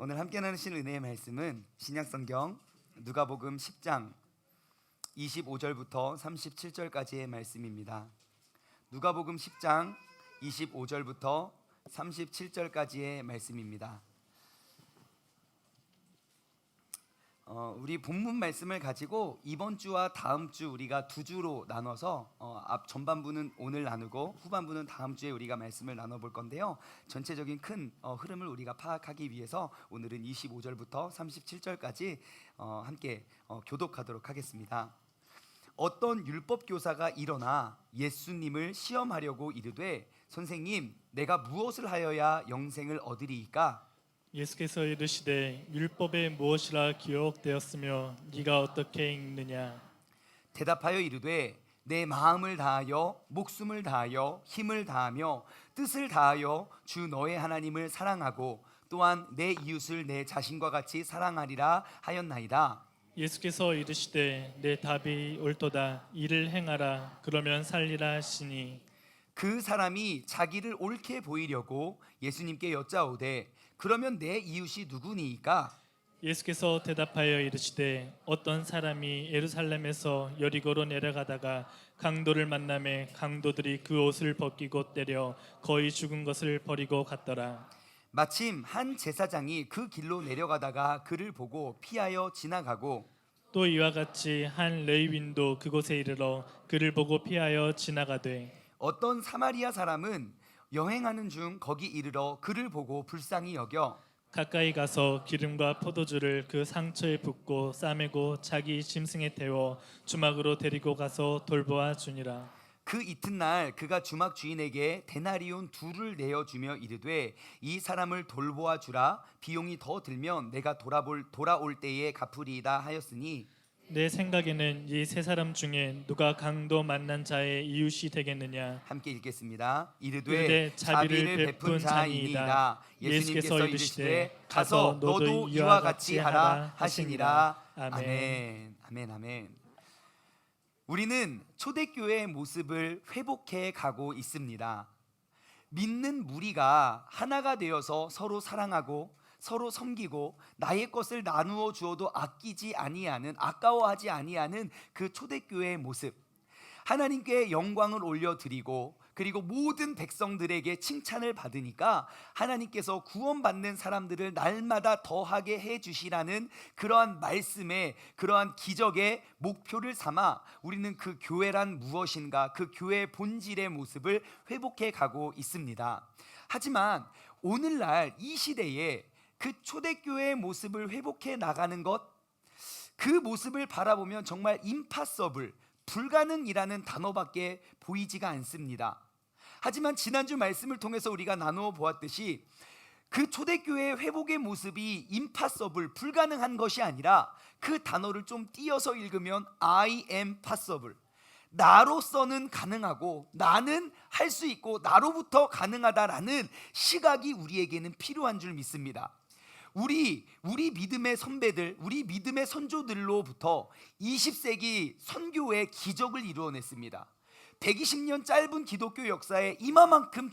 오늘 함께 나누실 은혜의 말씀은 신약성경 누가복음 10장 25절부터 37절까지의 말씀입니다. 누가복음 10장 25절부터 37절까지의 말씀입니다. 우리 본문 말씀을 가지고 이번 주와 다음 주 우리가 두 주로 나눠서 앞 전반부는 오늘 나누고 후반부는 다음 주에 우리가 말씀을 나눠볼 건데요. 전체적인 큰 흐름을 우리가 파악하기 위해서 오늘은 25절부터 37절까지 함께 교독하도록 하겠습니다. 어떤 율법 교사가 일어나 예수님을 시험하려고 이르되 선생님, 내가 무엇을 하여야 영생을 얻으리이까? 예수께서 이르시되 율법에 무엇이라 기록되었으며 네가 어떻게 읽느냐? 대답하여 이르되 내 마음을 다하여 목숨을 다하여 힘을 다하며 뜻을 다하여 주 너의 하나님을 사랑하고 또한 내 이웃을 내 자신과 같이 사랑하리라 하였나이다. 예수께서 이르시되 내 답이 옳도다. 이를 행하라. 그러면 살리라 하시니 그 사람이 자기를 옳게 보이려고 예수님께 여짜오되 그러면 내 이웃이 누구니이까? 예수께서 대답하여 이르시되 어떤 사람이 예루살렘에서 여리고로 내려가다가 강도를 만나매 강도들이 그 옷을 벗기고 때려 거의 죽은 것을 버리고 갔더라. 마침 한 제사장이 그 길로 내려가다가 그를 보고 피하여 지나가고 또 이와 같이 한 레위인도 그곳에 이르러 그를 보고 피하여 지나가되 어떤 사마리아 사람은 여행하는 중 거기 이르러 그를 보고 불쌍히 여겨 가까이 가서 기름과 포도주를 그 상처에 붓고 싸매고 자기 짐승에 태워 주막으로 데리고 가서 돌보아 주니라. 그 이튿날 그가 주막 주인에게 데나리온 2를 내어주며 이르되 이 사람을 돌보아 주라. 비용이 더 들면 내가 돌아올 때에 갚으리이다 하였으니 내 생각에는 이 세 사람 중에 누가 강도 만난 자의 이웃이 되겠느냐? 함께 읽겠습니다. 이르되 이르되 자비를 베푼 자이니이다. 예수님께서 이르시되 가서 너도 이와 같이 하라 하시니라. 아멘. 아멘. 아멘. 우리는 초대교회의 모습을 회복해 가고 있습니다. 믿는 무리가 하나가 되어서 서로 사랑하고 서로 섬기고 나의 것을 나누어 주어도 아까워하지 아니하는 그 초대교회의 모습, 하나님께 영광을 올려드리고 그리고 모든 백성들에게 칭찬을 받으니까 하나님께서 구원받는 사람들을 날마다 더하게 해주시라는 그러한 말씀에, 그러한 기적의 목표를 삼아 우리는 그 교회란 무엇인가, 그 교회의 본질의 모습을 회복해 가고 있습니다. 하지만 오늘날 이 시대에 그 초대교회의 모습을 회복해 나가는 것, 그 모습을 바라보면 정말 impossible, 불가능이라는 단어밖에 보이지가 않습니다. 하지만 지난주 말씀을 통해서 우리가 나누어 보았듯이 그 초대교회의 회복의 모습이 impossible, 불가능한 것이 아니라 그 단어를 좀 띄어서 읽으면 I am possible, 나로서는 가능하고 나는 할 수 있고 나로부터 가능하다라는 시각이 우리에게는 필요한 줄 믿습니다. 우리 믿음의 선배들, 우리 믿음의 선조들로부터 20세기 선교의 기적을 이루어냈습니다. 120년 짧은 기독교 역사에 이마만큼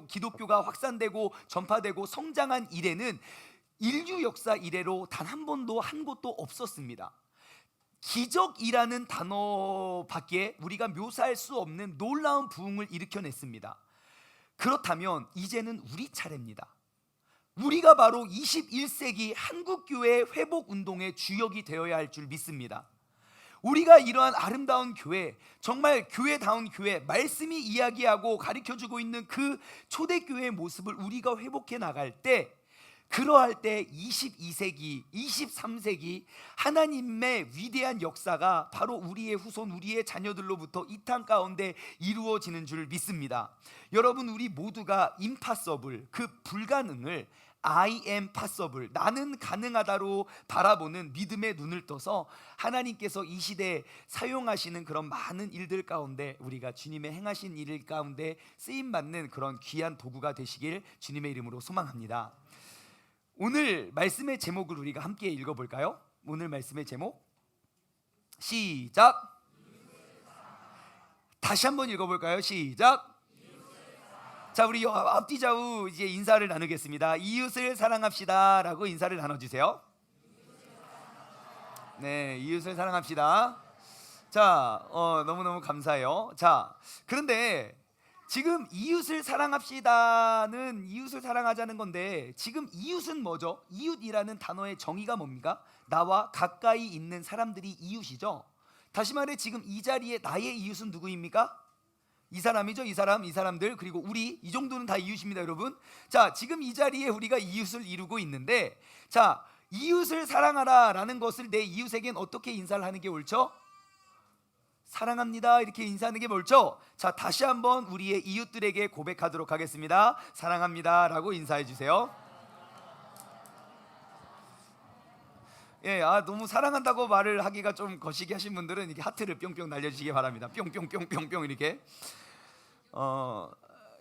기독교가 확산되고 전파되고 성장한 이래는 인류 역사 이래로 단 한 번도 한 곳도 없었습니다. 기적이라는 단어밖에 우리가 묘사할 수 없는 놀라운 부흥을 일으켜냈습니다. 그렇다면 이제는 우리 차례입니다. 우리가 바로 21세기 한국교회의 회복운동의 주역이 되어야 할 줄 믿습니다. 우리가 이러한 아름다운 교회, 정말 교회다운 교회, 말씀이 이야기하고 가르쳐주고 있는 그 초대교회의 모습을 우리가 회복해 나갈 때, 그러할 때 22세기, 23세기 하나님의 위대한 역사가 바로 우리의 후손, 우리의 자녀들로부터 이 땅 가운데 이루어지는 줄 믿습니다. 여러분, 우리 모두가 impossible, 그 불가능을 I am possible, 나는 가능하다로 바라보는 믿음의 눈을 떠서 하나님께서 이 시대에 사용하시는 그런 많은 일들 가운데 우리가 주님의 행하신 일 가운데 쓰임받는 그런 귀한 도구가 되시길 주님의 이름으로 소망합니다. 오늘 말씀의 제목을 우리가 함께 읽어볼까요? 오늘 말씀의 제목 시작. 다시 한번 읽어볼까요? 시작. 자, 우리 앞뒤 좌우 이제 인사를 나누겠습니다. 이웃을 사랑합시다라고 인사를 나눠주세요. 네, 이웃을 사랑합시다. 자, 너무너무 감사해요. 자, 그런데 지금 이웃을 사랑합시다는 이웃을 사랑하자는 건데, 지금 이웃은 뭐죠? 이웃이라는 단어의 정의가 뭡니까? 나와 가까이 있는 사람들이 이웃이죠. 다시 말해 지금 이 자리에 나의 이웃은 누구입니까? 이 사람이죠. 이 사람들, 그리고 우리, 이 정도는 다 이웃입니다, 여러분. 자, 지금 이 자리에 우리가 이웃을 이루고 있는데, 자, 이웃을 사랑하라 라는 것을 내 이웃에겐 어떻게 인사를 하는 게 옳죠? 사랑합니다 이렇게 인사하는 게 옳죠? 자, 다시 한번 우리의 이웃들에게 고백하도록 하겠습니다. 사랑합니다 라고 인사해 주세요. 예, 너무 사랑한다고 말을 하기가 좀 거시기 하신 분들은 이렇게 하트를 뿅뿅 날려주시기 바랍니다. 뿅뿅뿅뿅뿅 이렇게.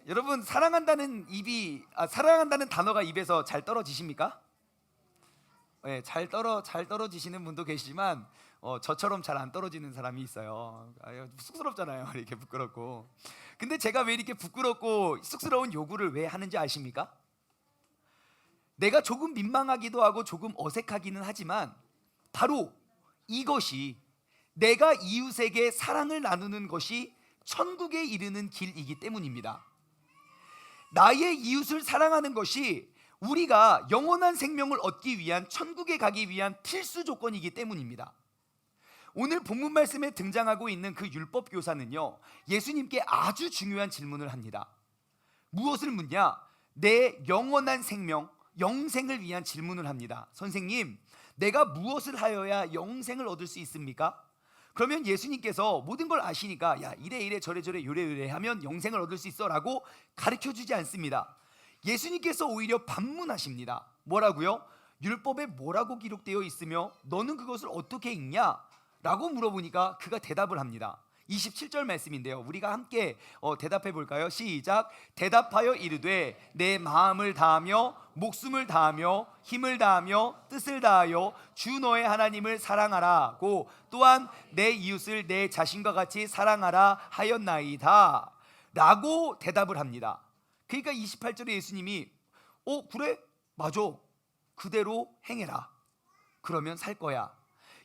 여러분, 사랑한다는 단어가 입에서 잘 떨어지십니까? 예, 잘 떨어지시는 분도 계시지만 저처럼 잘 안 떨어지는 사람이 있어요. 쑥스럽잖아요. 이렇게 부끄럽고. 근데 제가 왜 이렇게 부끄럽고 쑥스러운 요구를 왜 하는지 아십니까? 내가 조금 민망하기도 하고 조금 어색하기는 하지만 바로 이것이 내가 이웃에게 사랑을 나누는 것이 천국에 이르는 길이기 때문입니다. 나의 이웃을 사랑하는 것이 우리가 영원한 생명을 얻기 위한, 천국에 가기 위한 필수 조건이기 때문입니다. 오늘 본문 말씀에 등장하고 있는 그 율법 교사는요, 예수님께 아주 중요한 질문을 합니다. 무엇을 묻냐? 내 영원한 생명, 영생을 위한 질문을 합니다. 선생님, 내가 무엇을 하여야 영생을 얻을 수 있습니까? 그러면 예수님께서 모든 걸 아시니까 야, 이래 저래 요래 하면 영생을 얻을 수 있어 라고 가르쳐주지 않습니다. 예수님께서 오히려 반문하십니다. 뭐라고요? 율법에 뭐라고 기록되어 있으며 너는 그것을 어떻게 읽냐? 라고 물어보니까 그가 대답을 합니다. 27절 말씀인데요, 우리가 함께 대답해 볼까요? 시작. 대답하여 이르되 내 마음을 다하며 목숨을 다하며 힘을 다하며 뜻을 다하여 주 너의 하나님을 사랑하라고, 또한 내 이웃을 내 자신과 같이 사랑하라 하였나이다 라고 대답을 합니다. 그러니까 28절에 예수님이 그래? 맞아, 그대로 행해라. 그러면 살 거야.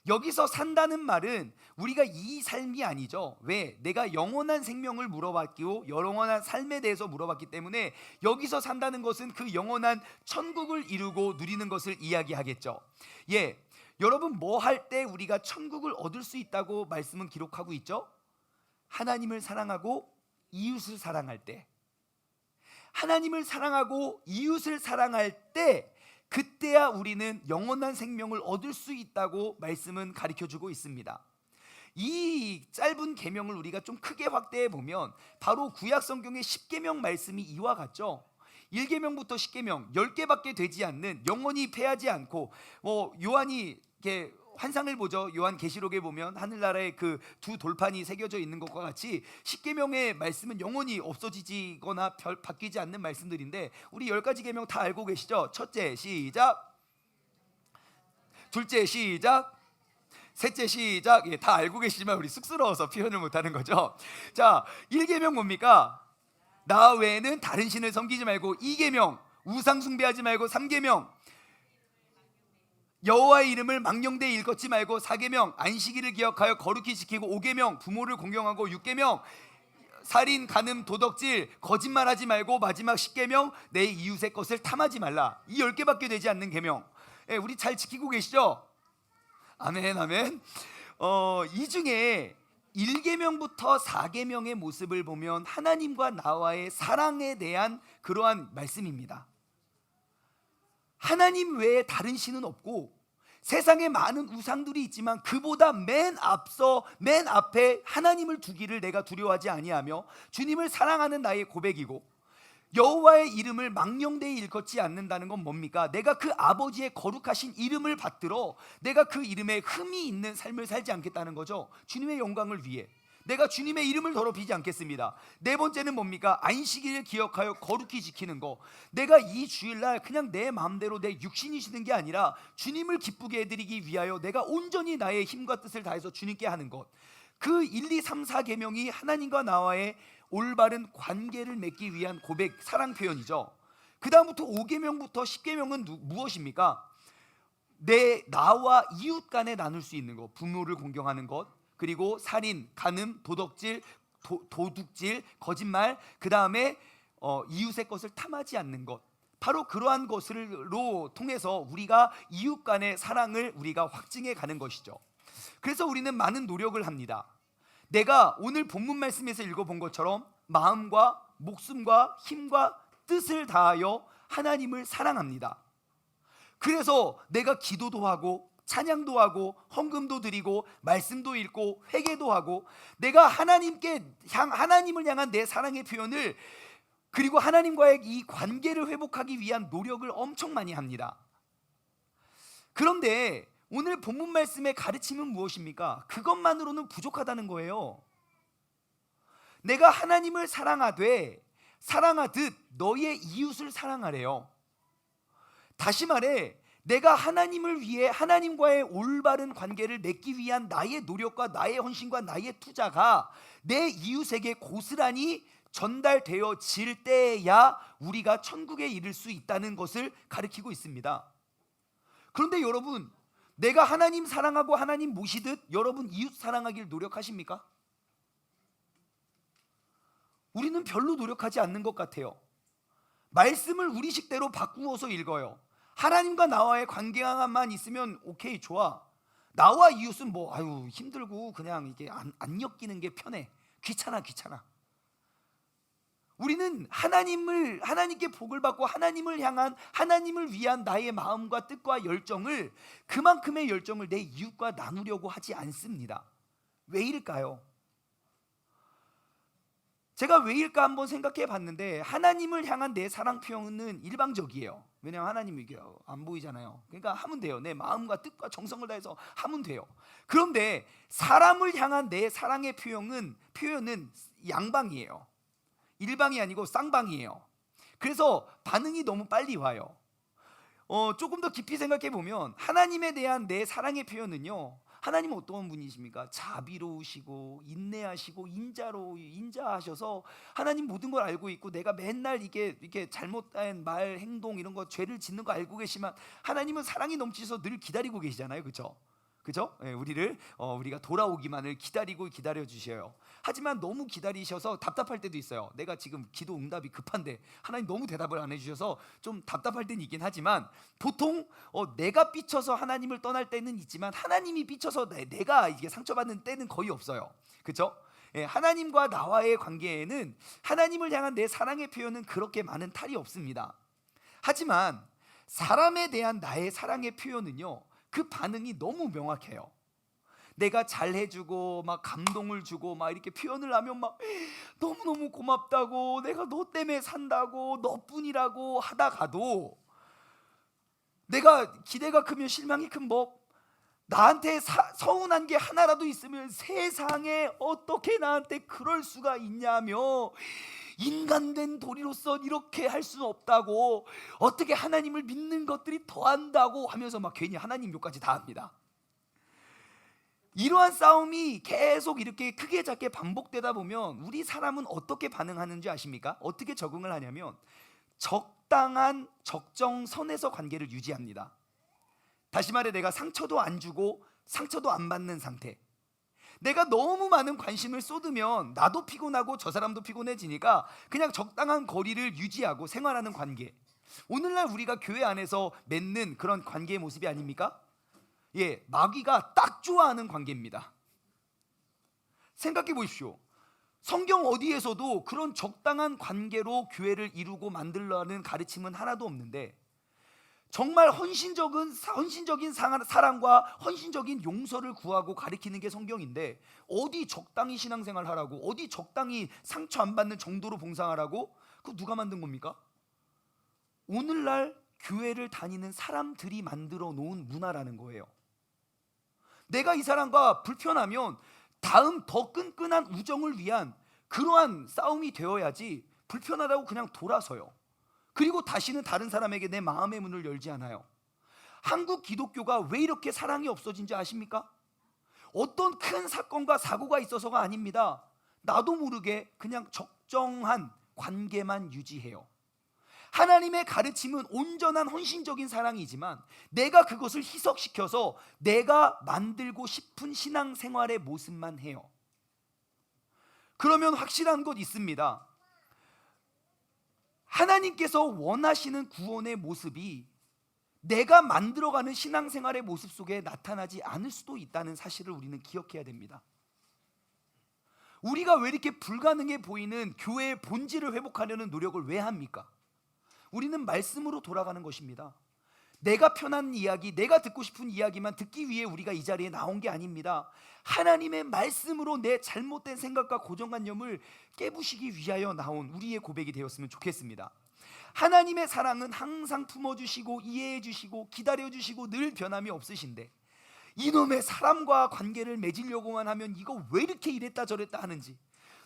여기서 산다는 말은 우리가 이 삶이 아니죠. 왜? 내가 영원한 생명을 물어봤고 영원한 삶에 대해서 물어봤기 때문에 여기서 산다는 것은 그 영원한 천국을 이루고 누리는 것을 이야기하겠죠. 예, 여러분, 뭐 할 때 우리가 천국을 얻을 수 있다고 말씀은 기록하고 있죠? 하나님을 사랑하고 이웃을 사랑할 때, 하나님을 사랑하고 이웃을 사랑할 때, 그때야 우리는 영원한 생명을 얻을 수 있다고 말씀은 가르쳐주고 있습니다. 이 짧은 계명을 우리가 좀 크게 확대해 보면 바로 구약 성경의 10계명 말씀이 이와 같죠. 1계명부터 10계명 10개밖에 되지 않는, 영원히 패하지 않고, 요한이 이렇게 환상을 보죠. 요한 계시록에 보면 하늘나라에 그 두 돌판이 새겨져 있는 것과 같이 10계명의 말씀은 영원히 없어지거나 바뀌지 않는 말씀들인데, 우리 10가지 계명 다 알고 계시죠? 첫째 시작, 둘째 시작, 셋째 시작. 예, 다 알고 계시지만 우리 쑥스러워서 표현을 못하는 거죠. 자, 1계명 뭡니까? 나 외에는 다른 신을 섬기지 말고. 2계명 우상 숭배하지 말고. 3계명 여호와의 이름을 망령되이 일컫지 말고. 4계명 안식일을 기억하여 거룩히 지키고. 5계명 부모를 공경하고. 6계명 살인, 간음, 도덕질, 거짓말하지 말고. 마지막 10계명 내 이웃의 것을 탐하지 말라. 이 10개밖에 되지 않는 계명, 예, 우리 잘 지키고 계시죠? 아멘, 아멘. 이 중에 1계명부터 4계명의 모습을 보면 하나님과 나와의 사랑에 대한 그러한 말씀입니다. 하나님 외에 다른 신은 없고 세상에 많은 우상들이 있지만 그보다 맨 앞에 하나님을 두기를 내가 두려워하지 아니하며 주님을 사랑하는 나의 고백이고, 여호와의 이름을 망령되이 일컫지 않는다는 건 뭡니까? 내가 그 아버지의 거룩하신 이름을 받들어 내가 그 이름에 흠이 있는 삶을 살지 않겠다는 거죠. 주님의 영광을 위해 내가 주님의 이름을 더럽히지 않겠습니다. 네 번째는 뭡니까? 안식일을 기억하여 거룩히 지키는 거. 내가 이 주일날 그냥 내 마음대로 내 육신이 쉬는 게 아니라 주님을 기쁘게 해드리기 위하여 내가 온전히 나의 힘과 뜻을 다해서 주님께 하는 것. 그 1, 2, 3, 4계명이 하나님과 나와의 올바른 관계를 맺기 위한 고백, 사랑 표현이죠. 그 다음부터 5계명부터 10계명은 무엇입니까? 나와 이웃 간에 나눌 수 있는 것, 부모를 공경하는 것, 그리고 살인, 간음, 도덕질, 도둑질, 거짓말, 그 다음에 이웃의 것을 탐하지 않는 것. 바로 그러한 것으로 통해서 우리가 이웃 간의 사랑을 우리가 확증해 가는 것이죠. 그래서 우리는 많은 노력을 합니다. 내가 오늘 본문 말씀에서 읽어본 것처럼 마음과 목숨과 힘과 뜻을 다하여 하나님을 사랑합니다. 그래서 내가 기도도 하고 찬양도 하고 헌금도 드리고 말씀도 읽고 회개도 하고, 내가 하나님을 향한 내 사랑의 표현을, 그리고 하나님과의 이 관계를 회복하기 위한 노력을 엄청 많이 합니다. 그런데 오늘 본문 말씀의 가르침은 무엇입니까? 그것만으로는 부족하다는 거예요. 내가 하나님을 사랑하듯 너의 이웃을 사랑하래요. 다시 말해, 내가 하나님을 위해 하나님과의 올바른 관계를 맺기 위한 나의 노력과 나의 헌신과 나의 투자가 내 이웃에게 고스란히 전달되어질 때야 우리가 천국에 이를 수 있다는 것을 가리키고 있습니다. 그런데 여러분, 내가 하나님 사랑하고 하나님 모시듯 여러분 이웃 사랑하길 노력하십니까? 우리는 별로 노력하지 않는 것 같아요. 말씀을 우리식대로 바꾸어서 읽어요. 하나님과 나와의 관계만 있으면 오케이, 좋아. 나와 이웃은 힘들고 그냥 이게 안 엮이는 게 편해. 귀찮아. 우리는 하나님께 복을 받고 하나님을 위한 나의 마음과 뜻과 열정을, 그만큼의 열정을 내 이웃과 나누려고 하지 않습니다. 왜일까요? 제가 왜일까 한번 생각해 봤는데, 하나님을 향한 내 사랑 표현은 일방적이에요. 왜냐하면 하나님이 이게 안 보이잖아요. 그러니까 하면 돼요. 내 마음과 뜻과 정성을 다해서 하면 돼요. 그런데 사람을 향한 내 사랑의 표현은 양방이에요. 일방이 아니고 쌍방이에요. 그래서 반응이 너무 빨리 와요. 조금 더 깊이 생각해 보면 하나님에 대한 내 사랑의 표현은요, 하나님은 어떤 분이십니까? 자비로우시고 인내하시고 인자하셔서 하나님 모든 걸 알고 있고, 내가 맨날 이게 잘못된 말, 행동, 이런 거 죄를 짓는 거 알고 계시지만 하나님은 사랑이 넘치셔서 늘 기다리고 계시잖아요. 그죠? 네, 우리가 돌아오기만을 기다려 주셔요. 하지만 너무 기다리셔서 답답할 때도 있어요. 내가 지금 기도 응답이 급한데 하나님 너무 대답을 안 해주셔서 좀 답답할 때는 있긴 하지만, 보통 내가 삐쳐서 하나님을 떠날 때는 있지만 하나님이 삐쳐서 내가 이게 상처받는 때는 거의 없어요. 그렇죠? 하나님과 나와의 관계에는, 하나님을 향한 내 사랑의 표현은 그렇게 많은 탈이 없습니다. 하지만 사람에 대한 나의 사랑의 표현은요, 그 반응이 너무 명확해요. 내가 잘해주고 막 감동을 주고 막 이렇게 표현을 하면 막 너무너무 고맙다고, 내가 너 때문에 산다고, 너뿐이라고 하다가도, 내가 기대가 크면 실망이 큰 법, 나한테 서운한 게 하나라도 있으면 세상에 어떻게 나한테 그럴 수가 있냐며, 인간된 도리로서 이렇게 할 수는 없다고, 어떻게 하나님을 믿는 것들이 더한다고 하면서 막 괜히 하나님 욕까지 다 합니다. 이러한 싸움이 계속 이렇게 크게 작게 반복되다 보면 우리 사람은 어떻게 반응하는지 아십니까? 어떻게 적응을 하냐면, 적당한 적정선에서 관계를 유지합니다. 다시 말해, 내가 상처도 안 주고 상처도 안 받는 상태. 내가 너무 많은 관심을 쏟으면 나도 피곤하고 저 사람도 피곤해지니까 그냥 적당한 거리를 유지하고 생활하는 관계. 오늘날 우리가 교회 안에서 맺는 그런 관계의 모습이 아닙니까? 마귀가 딱 좋아하는 관계입니다. 생각해 보십시오. 성경 어디에서도 그런 적당한 관계로 교회를 이루고 만들려는 가르침은 하나도 없는데, 정말 헌신적인 사랑과 헌신적인 용서를 구하고 가르치는 게 성경인데, 어디 적당히 신앙생활 하라고, 어디 적당히 상처 안 받는 정도로 봉사하라고? 그거 누가 만든 겁니까? 오늘날 교회를 다니는 사람들이 만들어 놓은 문화라는 거예요. 내가 이 사람과 불편하면 다음 더 끈끈한 우정을 위한 그러한 싸움이 되어야지, 불편하다고 그냥 돌아서요. 그리고 다시는 다른 사람에게 내 마음의 문을 열지 않아요. 한국 기독교가 왜 이렇게 사랑이 없어진지 아십니까? 어떤 큰 사건과 사고가 있어서가 아닙니다. 나도 모르게 그냥 적정한 관계만 유지해요. 하나님의 가르침은 온전한 헌신적인 사랑이지만 내가 그것을 희석시켜서 내가 만들고 싶은 신앙생활의 모습만 해요. 그러면 확실한 것 있습니다. 하나님께서 원하시는 구원의 모습이 내가 만들어가는 신앙생활의 모습 속에 나타나지 않을 수도 있다는 사실을 우리는 기억해야 됩니다. 우리가 왜 이렇게 불가능해 보이는 교회의 본질을 회복하려는 노력을 왜 합니까? 우리는 말씀으로 돌아가는 것입니다. 내가 편한 이야기, 내가 듣고 싶은 이야기만 듣기 위해 우리가 이 자리에 나온 게 아닙니다. 하나님의 말씀으로 내 잘못된 생각과 고정관념을 깨부시기 위하여 나온 우리의 고백이 되었으면 좋겠습니다. 하나님의 사랑은 항상 품어주시고 이해해주시고 기다려주시고 늘 변함이 없으신데 이놈의 사람과 관계를 맺으려고만 하면 이거 왜 이렇게 이랬다 저랬다 하는지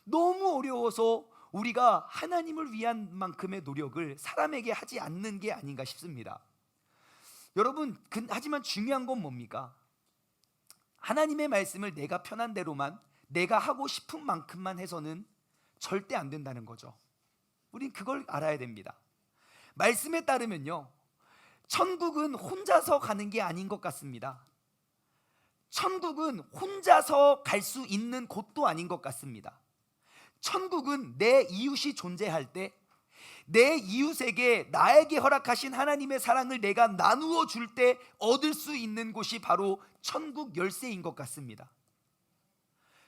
너무 어려워서 우리가 하나님을 위한 만큼의 노력을 사람에게 하지 않는 게 아닌가 싶습니다. 여러분, 하지만 중요한 건 뭡니까? 하나님의 말씀을 내가 편한 대로만, 내가 하고 싶은 만큼만 해서는 절대 안 된다는 거죠. 우린 그걸 알아야 됩니다. 말씀에 따르면요, 천국은 혼자서 가는 게 아닌 것 같습니다. 천국은 혼자서 갈 수 있는 곳도 아닌 것 같습니다. 천국은 내 이웃이 존재할 때 내 이웃에게 나에게 허락하신 하나님의 사랑을 내가 나누어 줄 때 얻을 수 있는 곳이 바로 천국 열쇠인 것 같습니다.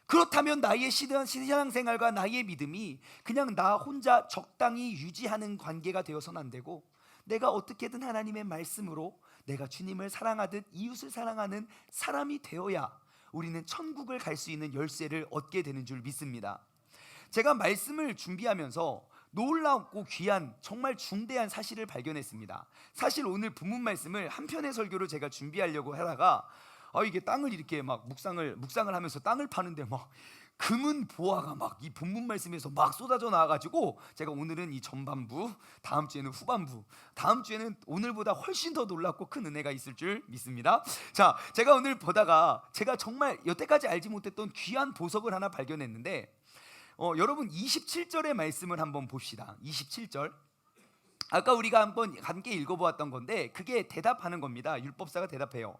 그렇다면 나의 신앙생활과 나의 믿음이 그냥 나 혼자 적당히 유지하는 관계가 되어서는 안 되고 내가 어떻게든 하나님의 말씀으로 내가 주님을 사랑하듯 이웃을 사랑하는 사람이 되어야 우리는 천국을 갈 수 있는 열쇠를 얻게 되는 줄 믿습니다. 제가 말씀을 준비하면서 놀랍고 귀한 정말 중대한 사실을 발견했습니다. 사실 오늘 본문 말씀을 한 편의 설교로 제가 준비하려고 하다가 이게 땅을 이렇게 막 묵상을 하면서 땅을 파는데 막 금은 보화가 막 이 본문 말씀에서 막 쏟아져 나와가지고 제가 오늘은 이 전반부, 다음 주에는 후반부, 다음 주에는 오늘보다 훨씬 더 놀랍고 큰 은혜가 있을 줄 믿습니다. 자, 제가 오늘 보다가 제가 정말 여태까지 알지 못했던 귀한 보석을 하나 발견했는데 여러분 27절의 말씀을 한번 봅시다. 27절. 아까 우리가 한번 함께 읽어보았던 건데 그게 대답하는 겁니다. 율법사가 대답해요.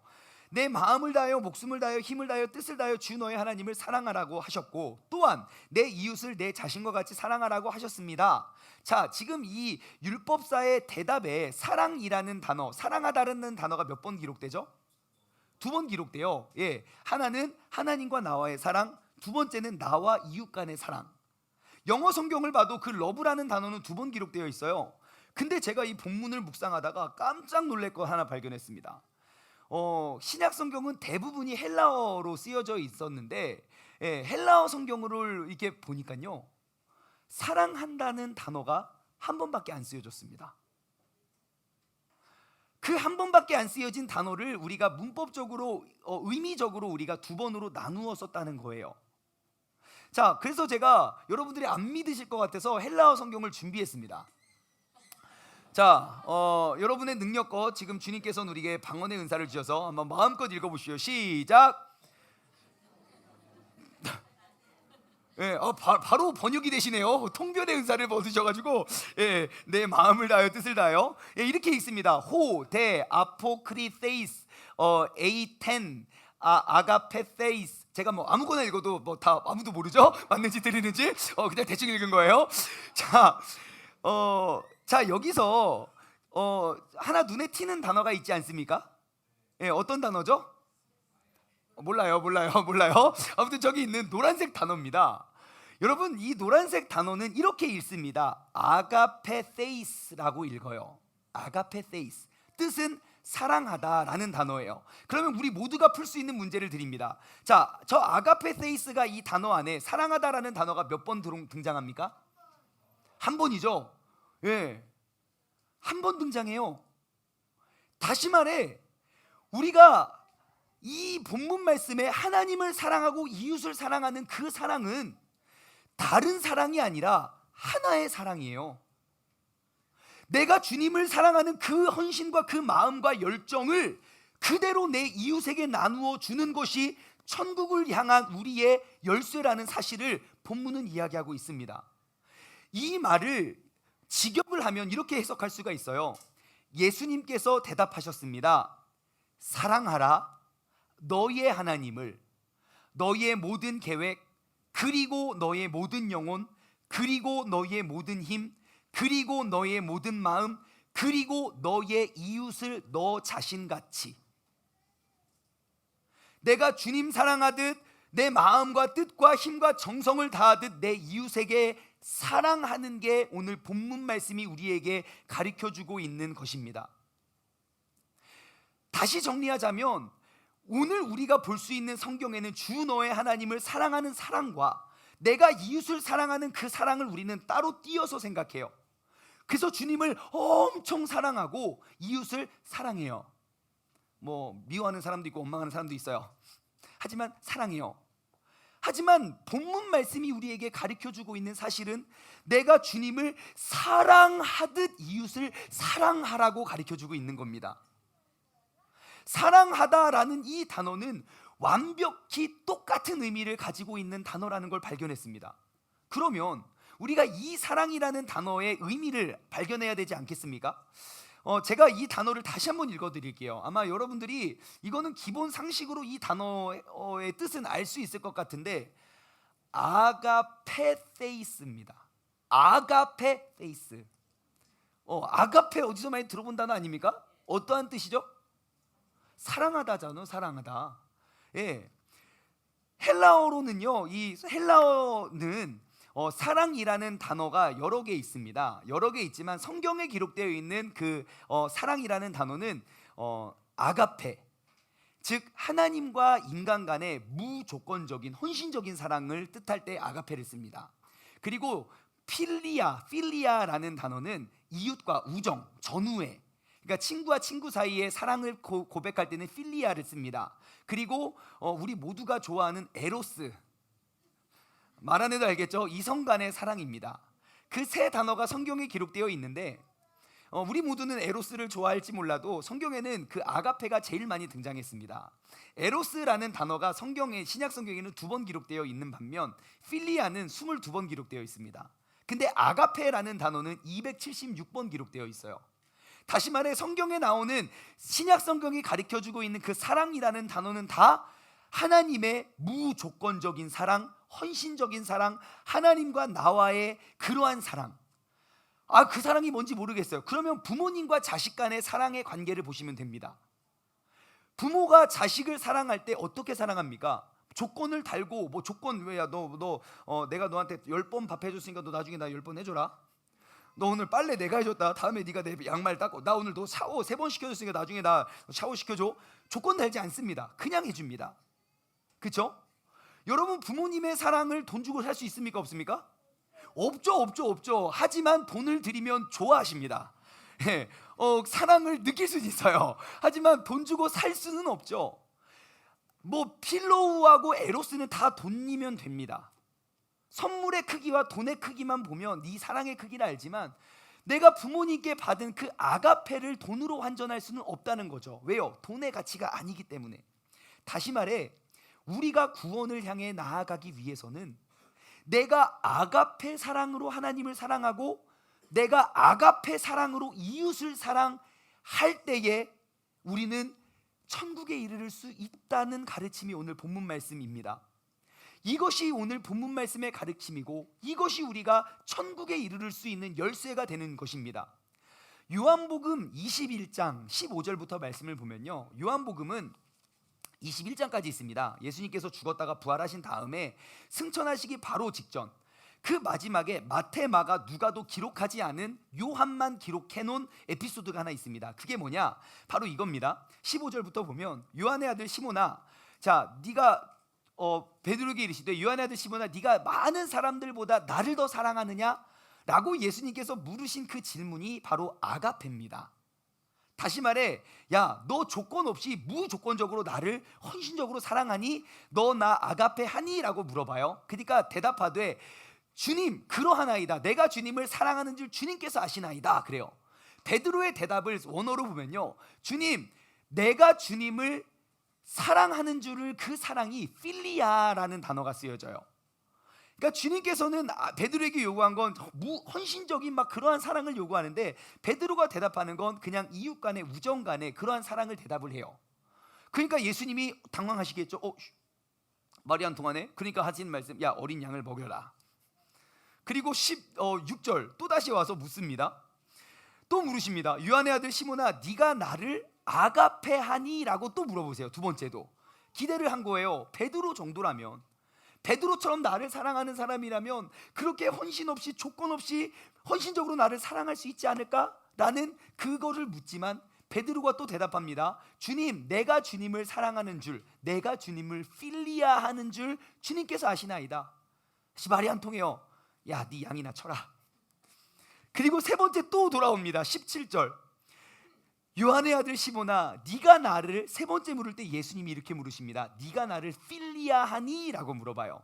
내 마음을 다하여 목숨을 다하여 힘을 다하여 뜻을 다하여 주 너의 하나님을 사랑하라고 하셨고 또한 내 이웃을 내 자신과 같이 사랑하라고 하셨습니다. 자, 지금 이 율법사의 대답에 사랑이라는 단어, 사랑하다라는 단어가 몇 번 기록되죠? 2번 기록돼요. 예, 하나는 하나님과 나와의 사랑, 두 번째는 나와 이웃 간의 사랑. 영어 성경을 봐도 그 러브라는 단어는 2번 기록되어 있어요. 근데 제가 이 본문을 묵상하다가 깜짝 놀랄 거 하나 발견했습니다. 신약 성경은 대부분이 헬라어로 쓰여져 있었는데 헬라어 성경을 이렇게 보니까요, 사랑한다는 단어가 한 번밖에 안 쓰여졌습니다. 그 한 번밖에 안 쓰여진 단어를 우리가 문법적으로 의미적으로 우리가 2번으로 나누어 썼다는 거예요. 자, 그래서 제가 여러분들이 안 믿으실 것 같아서 헬라어 성경을 준비했습니다. 자, 여러분의 능력껏 지금 주님께서는 우리에게 방언의 은사를 주셔서 한번 마음껏 읽어보시죠. 시작. 예, 바로 번역이 되시네요. 통변의 은사를 얻으셔가지고 내 마음을 다하여 뜻을 다하여 이렇게 있습니다. 호, 데, 아포크리테이스, 에이텐, 아가페테이스. 제가 뭐 아무거나 읽어도 뭐 다 아무도 모르죠? 맞는지 틀리는지 그냥 대충 읽은 거예요. 자, 여기서 하나 눈에 띄는 단어가 있지 않습니까? 어떤 단어죠? 몰라요. 아무튼 저기 있는 노란색 단어입니다. 여러분, 이 노란색 단어는 이렇게 읽습니다. 아가페테이스라고 읽어요. 아가페테이스. 뜻은 사랑하다라는 단어예요. 그러면 우리 모두가 풀 수 있는 문제를 드립니다. 자, 저 아가페테이스가 이 단어 안에 사랑하다라는 단어가 몇 번 등장합니까? 한 번이죠. 예, 한 번 등장해요. 다시 말해, 우리가 이 본문 말씀에 하나님을 사랑하고 이웃을 사랑하는 그 사랑은 다른 사랑이 아니라 하나의 사랑이에요. 내가 주님을 사랑하는 그 헌신과 그 마음과 열정을 그대로 내 이웃에게 나누어 주는 것이 천국을 향한 우리의 열쇠라는 사실을 본문은 이야기하고 있습니다. 이 말을 직역을 하면 이렇게 해석할 수가 있어요. 예수님께서 대답하셨습니다. 사랑하라 너희의 하나님을, 너희의 모든 계획, 그리고 너희의 모든 영혼, 그리고 너희의 모든 힘, 그리고 너희의 모든 마음, 그리고 너희의 이웃을 너 자신같이. 내가 주님 사랑하듯 내 마음과 뜻과 힘과 정성을 다하듯 내 이웃에게 사랑하는 게 오늘 본문 말씀이 우리에게 가르쳐주고 있는 것입니다. 다시 정리하자면 오늘 우리가 볼 수 있는 성경에는 주 너의 하나님을 사랑하는 사랑과 내가 이웃을 사랑하는 그 사랑을 우리는 따로 띄어서 생각해요. 그래서 주님을 엄청 사랑하고 이웃을 사랑해요. 뭐 미워하는 사람도 있고 원망하는 사람도 있어요. 하지만 사랑해요. 하지만 본문 말씀이 우리에게 가르쳐주고 있는 사실은 내가 주님을 사랑하듯 이웃을 사랑하라고 가르쳐주고 있는 겁니다. 사랑하다라는 이 단어는 완벽히 똑같은 의미를 가지고 있는 단어라는 걸 발견했습니다. 그러면 우리가 이 사랑이라는 단어의 의미를 발견해야 되지 않겠습니까? 제가 이 단어를 다시 한번 읽어드릴게요. 아마 여러분들이 이거는 기본 상식으로 이 단어의 뜻은 알 수 있을 것 같은데, 아가페테이스입니다. 아가페테이스. 아가페 어디서 많이 들어본 단어 아닙니까? 어떠한 뜻이죠? 사랑하다잖아요. 사랑하다. 예. 헬라어로는요, 이 헬라어는 사랑이라는 단어가 여러 개 있습니다. 여러 개 있지만 성경에 기록되어 있는 그 사랑이라는 단어는 아가페, 즉 하나님과 인간 간의 무조건적인 헌신적인 사랑을 뜻할 때 아가페를 씁니다. 그리고 필리아라는 단어는 이웃과 우정, 전우애, 그러니까 친구와 친구 사이의 사랑을 고백할 때는 필리아를 씁니다. 그리고 우리 모두가 좋아하는 에로스, 말 안 해도 알겠죠? 이성 간의 사랑입니다. 그 세 단어가 성경에 기록되어 있는데 우리 모두는 에로스를 좋아할지 몰라도 성경에는 그 아가페가 제일 많이 등장했습니다. 에로스라는 단어가 신약 성경에는 2번 기록되어 있는 반면 필리아는 22번 기록되어 있습니다. 근데 아가페라는 단어는 276번 기록되어 있어요. 다시 말해 성경에 나오는 신약 성경이 가르쳐주고 있는 그 사랑이라는 단어는 다 하나님의 무조건적인 사랑, 헌신적인 사랑, 하나님과 나와의 그러한 사랑. 그 사랑이 뭔지 모르겠어요. 그러면 부모님과 자식 간의 사랑의 관계를 보시면 됩니다. 부모가 자식을 사랑할 때 어떻게 사랑합니까? 조건을 달고, 뭐 조건 왜야 내가 너한테 10번 밥 해줬으니까 너 나중에 나 10번 해줘라. 너 오늘 빨래 내가 해줬다. 다음에 네가 내 양말 닦고. 나 오늘 너 샤워 3번 시켜줬으니까 나중에 나 샤워 시켜줘. 조건 달지 않습니다. 그냥 해줍니다. 그렇죠? 여러분 부모님의 사랑을 돈 주고 살 수 있습니까? 없습니까? 없죠. 하지만 돈을 드리면 좋아하십니다. 사랑을 느낄 수는 있어요. 하지만 돈 주고 살 수는 없죠. 뭐 필로우하고 에로스는 다 돈이면 됩니다. 선물의 크기와 돈의 크기만 보면 네 사랑의 크기를 알지만 내가 부모님께 받은 그 아가페를 돈으로 환전할 수는 없다는 거죠. 왜요? 돈의 가치가 아니기 때문에. 다시 말해 우리가 구원을 향해 나아가기 위해서는 내가 아가페 사랑으로 하나님을 사랑하고 내가 아가페 사랑으로 이웃을 사랑할 때에 우리는 천국에 이르를 수 있다는 가르침이 오늘 본문 말씀입니다. 이것이 오늘 본문 말씀의 가르침이고 이것이 우리가 천국에 이르를 수 있는 열쇠가 되는 것입니다. 요한복음 21장 15절부터 말씀을 보면요, 요한복음은 21장까지 있습니다. 예수님께서 죽었다가 부활하신 다음에 승천하시기 바로 직전 그 마지막에 마태, 마가, 누가도 기록하지 않은 요한만 기록해 놓은 에피소드가 하나 있습니다. 그게 뭐냐? 바로 이겁니다. 15절부터 보면 요한의 아들 시몬아, 자 네가 베드로에게 이르시되 요한의 아들 시몬아 네가 많은 사람들보다 나를 더 사랑하느냐? 라고 예수님께서 물으신 그 질문이 바로 아가페입니다. 다시 말해 야 너 조건 없이 무조건적으로 나를 헌신적으로 사랑하니? 너 나 아가페 하니? 라고 물어봐요. 그러니까 대답하되 주님 그러하나이다. 내가 주님을 사랑하는 줄 주님께서 아시나이다. 그래요. 베드로의 대답을 원어로 보면요, 주님 내가 주님을 사랑하는 줄을, 그 사랑이 필리아라는 단어가 쓰여져요. 그러니까 주님께서는 베드로에게 요구한 건 헌신적인 막 그러한 사랑을 요구하는데, 베드로가 대답하는 건 그냥 이웃 간의 우정 간의 그러한 사랑을 대답을 해요. 그러니까 예수님이 당황하시겠죠. 말이 안 통하네. 그러니까 하시는 말씀, 야, 어린 양을 먹여라. 그리고 6절 또다시 와서 묻습니다. 또 물으십니다. 요한의 아들 시몬아, 네가 나를 아가페하니? 라고 또 물어보세요. 두 번째도 기대를 한 거예요. 베드로 정도라면, 베드로처럼 나를 사랑하는 사람이라면 그렇게 헌신 없이, 조건 없이 헌신적으로 나를 사랑할 수 있지 않을까? 라는 그거를 묻지만 베드로가 또 대답합니다. 주님, 내가 주님을 사랑하는 줄, 내가 주님을 필리아하는 줄 주님께서 아시나이다. 말이 안 통해요. 야, 네 양이나 쳐라. 그리고 세 번째 또 돌아옵니다. 17절. 요한의 아들 시몬아, 네가 나를, 세 번째 물을 때 예수님이 이렇게 물으십니다. 네가 나를 필리아하니? 라고 물어봐요.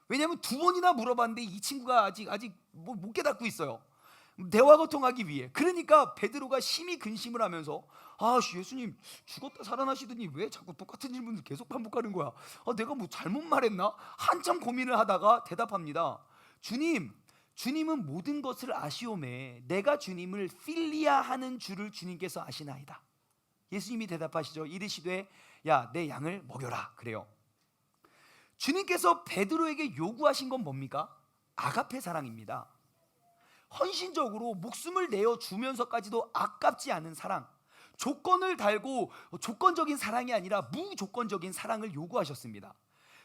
왜냐하면 두 번이나 물어봤는데 이 친구가 아직 못 깨닫고 있어요. 대화가 통하기 위해. 그러니까 베드로가 심히 근심을 하면서, 예수님 죽었다 살아나시더니 왜 자꾸 똑같은 질문을 계속 반복하는 거야? 내가 뭐 잘못 말했나? 한참 고민을 하다가 대답합니다. 주님은 모든 것을 아시오매 내가 주님을 필리아하는 줄을 주님께서 아시나이다. 예수님이 대답하시죠. 이르시되 야, 내 양을 먹여라. 그래요. 주님께서 베드로에게 요구하신 건 뭡니까? 아가페 사랑입니다. 헌신적으로 목숨을 내어 주면서까지도 아깝지 않은 사랑, 조건을 달고 조건적인 사랑이 아니라 무조건적인 사랑을 요구하셨습니다.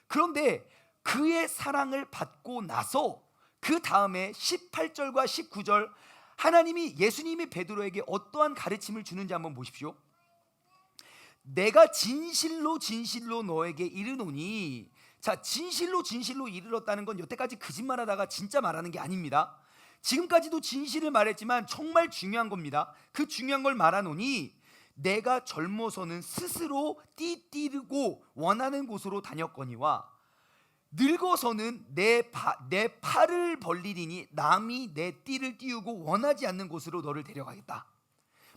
그런데 그의 사랑을 받고 나서 그 다음에 18절과 19절 예수님이 베드로에게 어떠한 가르침을 주는지 한번 보십시오. 내가 진실로 진실로 너에게 이르노니. 자, 진실로 진실로 이르렀다는 건 여태까지 거짓말하다가 진짜 말하는 게 아닙니다. 지금까지도 진실을 말했지만 정말 중요한 겁니다. 그 중요한 걸 말하노니 내가 젊어서는 스스로 띠띠르고 원하는 곳으로 다녔거니와 늙어서는 내 팔을 벌리리니 남이 내 띠를 띄우고 원하지 않는 곳으로 너를 데려가겠다.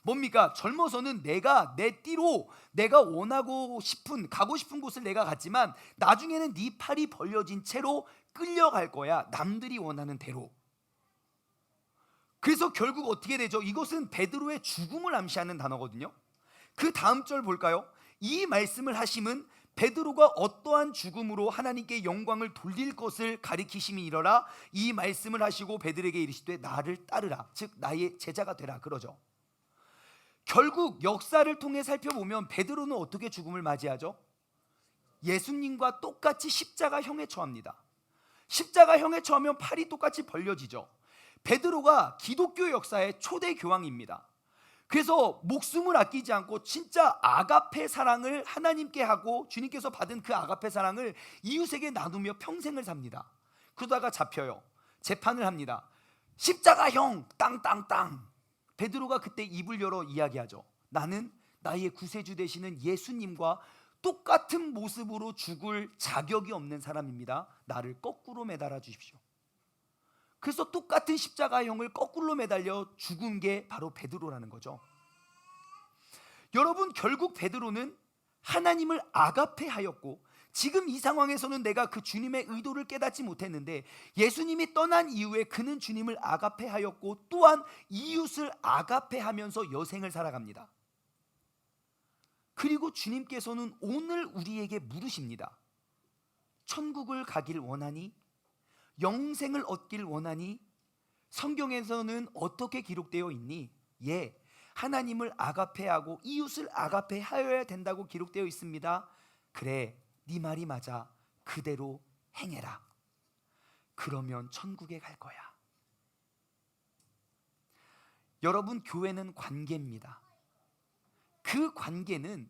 뭡니까? 젊어서는 내가 내 띠로 내가 원하고 싶은, 가고 싶은 곳을 내가 갔지만 나중에는 네 팔이 벌려진 채로 끌려갈 거야. 남들이 원하는 대로. 그래서 결국 어떻게 되죠? 이것은 베드로의 죽음을 암시하는 단어거든요. 그 다음 절 볼까요? 이 말씀을 하심은 베드로가 어떠한 죽음으로 하나님께 영광을 돌릴 것을 가리키심이 이러라. 이 말씀을 하시고 베드로에게 이르시되 나를 따르라. 즉 나의 제자가 되라. 그러죠. 결국 역사를 통해 살펴보면 베드로는 어떻게 죽음을 맞이하죠? 예수님과 똑같이 십자가형에 처합니다. 십자가형에 처하면 팔이 똑같이 벌려지죠. 베드로가 기독교 역사의 초대 교황입니다. 그래서 목숨을 아끼지 않고 진짜 아가페 사랑을 하나님께 하고 주님께서 받은 그 아가페 사랑을 이웃에게 나누며 평생을 삽니다. 그러다가 잡혀요. 재판을 합니다. 십자가형 땅땅땅. 베드로가 그때 입을 열어 이야기하죠. 나는 나의 구세주 되시는 예수님과 똑같은 모습으로 죽을 자격이 없는 사람입니다. 나를 거꾸로 매달아 주십시오. 그래서 똑같은 십자가형을 거꾸로 매달려 죽은 게 바로 베드로라는 거죠. 여러분, 결국 베드로는 하나님을 아가페하였고 지금 이 상황에서는 내가 그 주님의 의도를 깨닫지 못했는데 예수님이 떠난 이후에 그는 주님을 아가페하였고 또한 이웃을 아가페하면서 여생을 살아갑니다. 그리고 주님께서는 오늘 우리에게 물으십니다. 천국을 가길 원하니? 영생을 얻길 원하니? 성경에서는 어떻게 기록되어 있니? 예, 하나님을 아가페하고 이웃을 아가페하여야 된다고 기록되어 있습니다. 그래, 네 말이 맞아. 그대로 행해라. 그러면 천국에 갈 거야. 여러분, 교회는 관계입니다. 그 관계는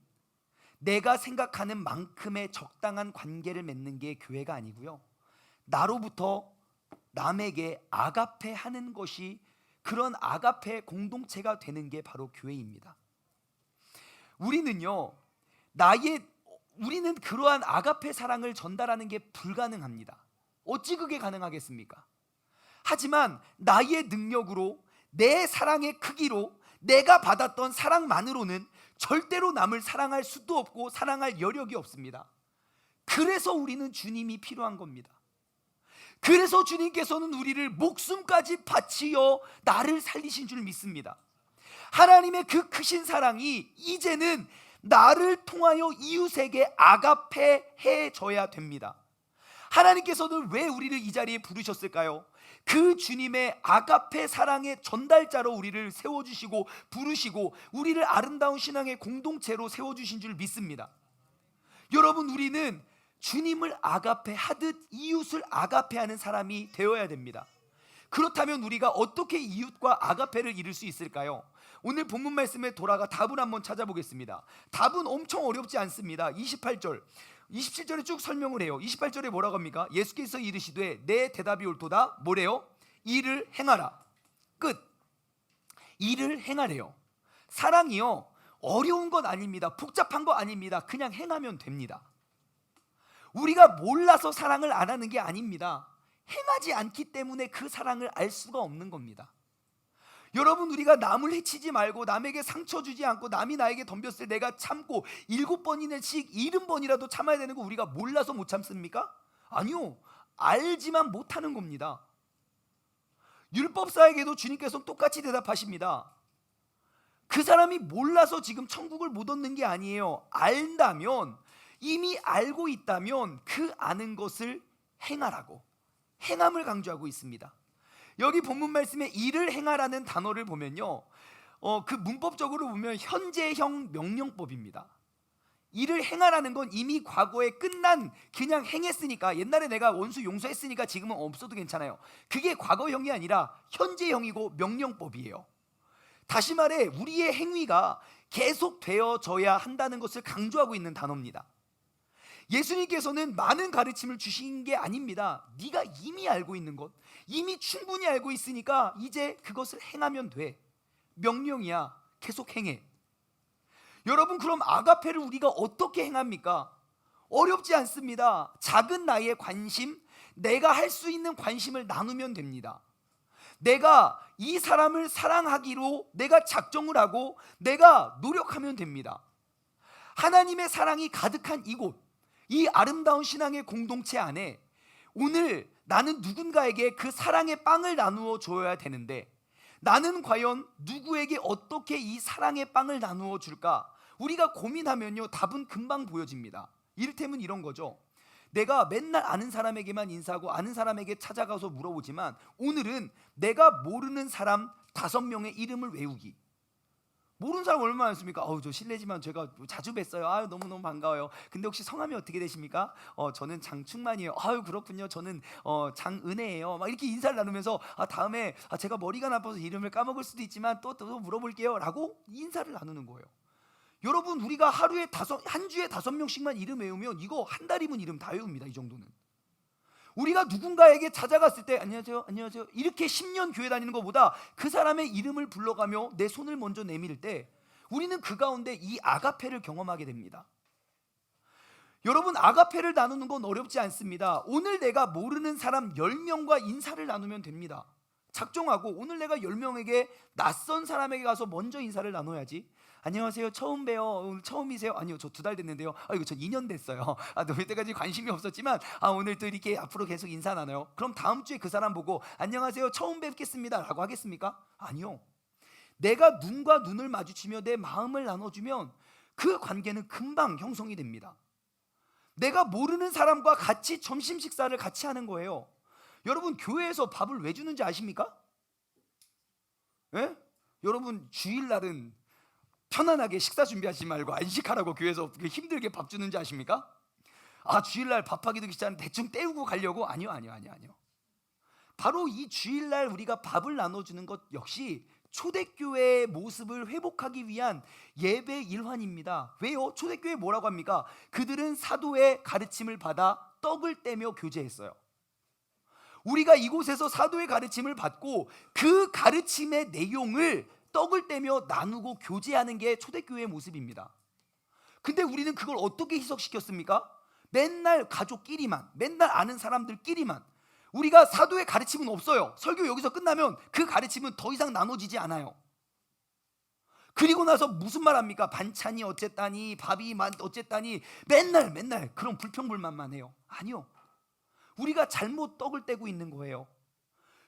내가 생각하는 만큼의 적당한 관계를 맺는 게 교회가 아니고요, 나로부터 남에게 아가페 하는 것이, 그런 아가페 공동체가 되는 게 바로 교회입니다. 우리는 그러한 아가페 사랑을 전달하는 게 불가능합니다. 어찌 그게 가능하겠습니까? 하지만 나의 능력으로, 내 사랑의 크기로, 내가 받았던 사랑만으로는 절대로 남을 사랑할 수도 없고 사랑할 여력이 없습니다. 그래서 우리는 주님이 필요한 겁니다. 그래서 주님께서는 우리를 목숨까지 바치어 나를 살리신 줄 믿습니다. 하나님의 그 크신 사랑이 이제는 나를 통하여 이웃에게 아가페 해줘야 됩니다. 하나님께서는 왜 우리를 이 자리에 부르셨을까요? 그 주님의 아가페 사랑의 전달자로 우리를 세워주시고 부르시고 우리를 아름다운 신앙의 공동체로 세워주신 줄 믿습니다. 여러분, 우리는 주님을 아가페 하듯 이웃을 아가페하는 사람이 되어야 됩니다. 그렇다면 우리가 어떻게 이웃과 아가페를 이룰 수 있을까요? 오늘 본문 말씀에 돌아가 답을 한번 찾아보겠습니다. 답은 엄청 어렵지 않습니다. 28절 27절에 쭉 설명을 해요. 28절에 뭐라고 합니까? 예수께서 이르시되 내 대답이 옳도다. 뭐래요? 일을 행하라. 끝. 일을 행하래요. 사랑이요, 어려운 건 아닙니다. 복잡한 거 아닙니다. 그냥 행하면 됩니다. 우리가 몰라서 사랑을 안 하는 게 아닙니다. 행하지 않기 때문에 그 사랑을 알 수가 없는 겁니다. 여러분, 우리가 남을 해치지 말고 남에게 상처 주지 않고 남이 나에게 덤볐을 때 내가 참고 7번이나씩 70번이라도 참아야 되는 거 우리가 몰라서 못 참습니까? 아니요, 알지만 못하는 겁니다. 율법사에게도 주님께서 똑같이 대답하십니다. 그 사람이 몰라서 지금 천국을 못 얻는 게 아니에요. 안다면, 이미 알고 있다면 그 아는 것을 행하라고, 행함을 강조하고 있습니다. 여기 본문 말씀에 일을 행하라는 단어를 보면요, 그 문법적으로 보면 현재형 명령법입니다. 일을 행하라는 건 이미 과거에 끝난, 그냥 행했으니까, 옛날에 내가 원수 용서했으니까 지금은 없어도 괜찮아요. 그게 과거형이 아니라 현재형이고 명령법이에요. 다시 말해 우리의 행위가 계속 되어져야 한다는 것을 강조하고 있는 단어입니다. 예수님께서는 많은 가르침을 주신 게 아닙니다. 네가 이미 알고 있는 것, 이미 충분히 알고 있으니까 이제 그것을 행하면 돼. 명령이야. 계속 행해. 여러분, 그럼 아가페를 우리가 어떻게 행합니까? 어렵지 않습니다. 작은 나이의 관심, 내가 할 수 있는 관심을 나누면 됩니다. 내가 이 사람을 사랑하기로 내가 작정을 하고 내가 노력하면 됩니다. 하나님의 사랑이 가득한 이곳, 이 아름다운 신앙의 공동체 안에 오늘 나는 누군가에게 그 사랑의 빵을 나누어 줘야 되는데, 나는 과연 누구에게 어떻게 이 사랑의 빵을 나누어 줄까? 우리가 고민하면요, 답은 금방 보여집니다. 이를테면 이런 거죠. 내가 맨날 아는 사람에게만 인사하고 아는 사람에게 찾아가서 물어보지만, 오늘은 내가 모르는 사람 5명의 이름을 외우기. 모르는 사람 얼마나 많습니까? 저 실례지만 제가 자주 뵀어요. 너무너무 반가워요. 근데 혹시 성함이 어떻게 되십니까? 저는 장충만이에요. 그렇군요. 저는 장은혜예요. 막 이렇게 인사를 나누면서 다음에 제가 머리가 나빠서 이름을 까먹을 수도 있지만 또 물어볼게요 라고 인사를 나누는 거예요. 여러분, 우리가 한 주에 5명씩만 이름 외우면 이거 한 달이면 이름 다 외웁니다. 이 정도는. 우리가 누군가에게 찾아갔을 때 안녕하세요, 안녕하세요 이렇게 10년 교회 다니는 것보다 그 사람의 이름을 불러가며 내 손을 먼저 내밀 때 우리는 그 가운데 이 아가페를 경험하게 됩니다. 여러분, 아가페를 나누는 건 어렵지 않습니다. 오늘 내가 모르는 사람 10명과 인사를 나누면 됩니다. 작정하고 오늘 내가 10명에게 낯선 사람에게 가서 먼저 인사를 나눠야지. 안녕하세요, 처음 봬요. 오늘 처음이세요? 아니요, 저 2달 됐는데요. 이거 저 2년 됐어요. 여태까지 관심이 없었지만 오늘 또 이렇게 앞으로 계속 인사 나눠요. 그럼 다음 주에 그 사람 보고 안녕하세요, 처음 뵙겠습니다 라고 하겠습니까? 아니요. 내가 눈과 눈을 마주치며 내 마음을 나눠주면 그 관계는 금방 형성이 됩니다. 내가 모르는 사람과 같이 점심 식사를 같이 하는 거예요. 여러분, 교회에서 밥을 왜 주는지 아십니까? 예? 여러분, 주일날은 편안하게 식사 준비하지 말고 안식하라고 교회에서 힘들게 밥 주는지 아십니까? 주일날 밥하기도 귀찮은데 대충 때우고 가려고? 아니요. 바로 이 주일날 우리가 밥을 나눠주는 것 역시 초대교회의 모습을 회복하기 위한 예배 일환입니다. 왜요? 초대교회 뭐라고 합니까? 그들은 사도의 가르침을 받아 떡을 떼며 교제했어요. 우리가 이곳에서 사도의 가르침을 받고 그 가르침의 내용을 떡을 떼며 나누고 교제하는 게 초대교회의 모습입니다. 근데 우리는 그걸 어떻게 희석시켰습니까? 맨날 가족끼리만, 맨날 아는 사람들끼리만. 우리가 사도의 가르침은 없어요. 설교 여기서 끝나면 그 가르침은 더 이상 나눠지지 않아요. 그리고 나서 무슨 말 합니까? 반찬이 어쨌다니, 밥이 어쨌다니, 맨날 그런 불평불만만 해요. 아니요, 우리가 잘못 떡을 떼고 있는 거예요.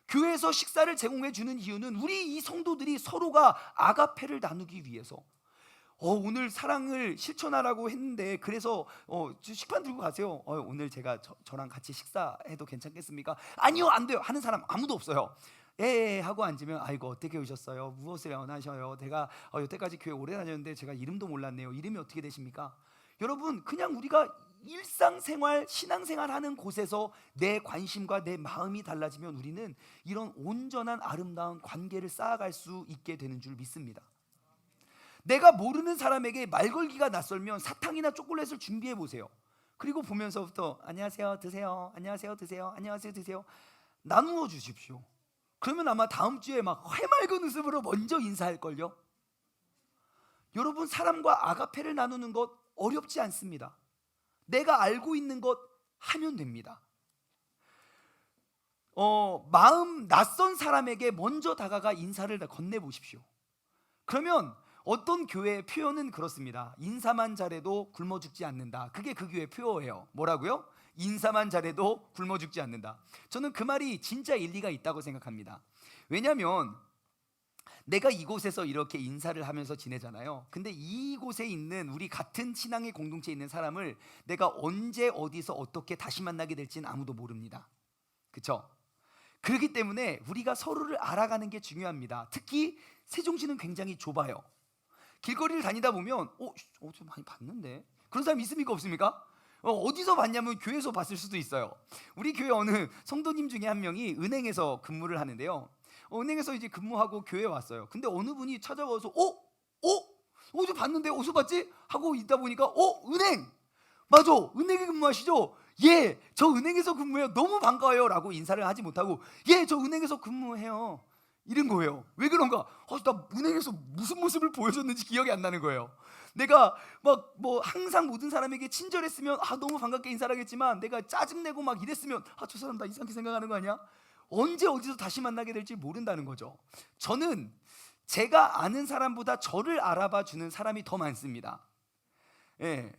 교회에서 식사를 제공해 주는 이유는 우리 이 성도들이 서로가 아가페를 나누기 위해서. 오늘 사랑을 실천하라고 했는데, 그래서 식판 들고 가세요. 오늘 제가 저랑 같이 식사해도 괜찮겠습니까? 아니요, 안 돼요 하는 사람 아무도 없어요. 예 하고 앉으면, 아이고 어떻게 오셨어요? 무엇을 원하셔요? 제가 여태까지 교회 오래 다녔는데 제가 이름도 몰랐네요. 이름이 어떻게 되십니까? 여러분, 그냥 우리가 일상생활, 신앙생활 하는 곳에서 내 관심과 내 마음이 달라지면 우리는 이런 온전한 아름다운 관계를 쌓아갈 수 있게 되는 줄 믿습니다. 내가 모르는 사람에게 말 걸기가 낯설면 사탕이나 초콜릿을 준비해 보세요. 그리고 보면서부터 안녕하세요 드세요, 안녕하세요 드세요, 안녕하세요 드세요 나누어 주십시오. 그러면 아마 다음 주에 막 해맑은 웃음으로 먼저 인사할걸요. 여러분, 사람과 아가페를 나누는 것 어렵지 않습니다. 내가 알고 있는 것 하면 됩니다. 마음 낯선 사람에게 먼저 다가가 인사를 건네보십시오. 그러면 어떤 교회의 표현은 그렇습니다. 인사만 잘해도 굶어 죽지 않는다. 그게 그 교회 표어예요. 뭐라고요? 인사만 잘해도 굶어 죽지 않는다. 저는 그 말이 진짜 일리가 있다고 생각합니다. 왜냐하면 내가 이곳에서 이렇게 인사를 하면서 지내잖아요. 근데 이곳에 있는 우리 같은 신앙의 공동체에 있는 사람을 내가 언제 어디서 어떻게 다시 만나게 될지는 아무도 모릅니다. 그렇죠? 그렇기 때문에 우리가 서로를 알아가는 게 중요합니다. 특히 세종시는 굉장히 좁아요. 길거리를 다니다 보면 좀 많이 봤는데, 그런 사람 있습니까 없습니까? 어디서 봤냐면 교회에서 봤을 수도 있어요. 우리 교회 어느 성도님 중에 한 명이 은행에서 근무를 하는데요, 은행에서 이제 근무하고 교회에 왔어요. 근데 어느 분이 찾아와서 좀 봤는데 어디서 봤지? 하고 있다 보니까 은행! 맞아, 은행에 근무하시죠? 예, 저 은행에서 근무해요. 너무 반가워요 라고 인사를 하지 못하고, 예, 저 은행에서 근무해요 이런 거예요. 왜 그런가? 나 은행에서 무슨 모습을 보여줬는지 기억이 안 나는 거예요. 내가 막 항상 모든 사람에게 친절했으면 너무 반갑게 인사를 하겠지만, 내가 짜증내고 막 이랬으면 저 사람 나 이상하게 생각하는 거 아니야? 언제 어디서 다시 만나게 될지 모른다는 거죠. 저는 제가 아는 사람보다 저를 알아봐 주는 사람이 더 많습니다. 예.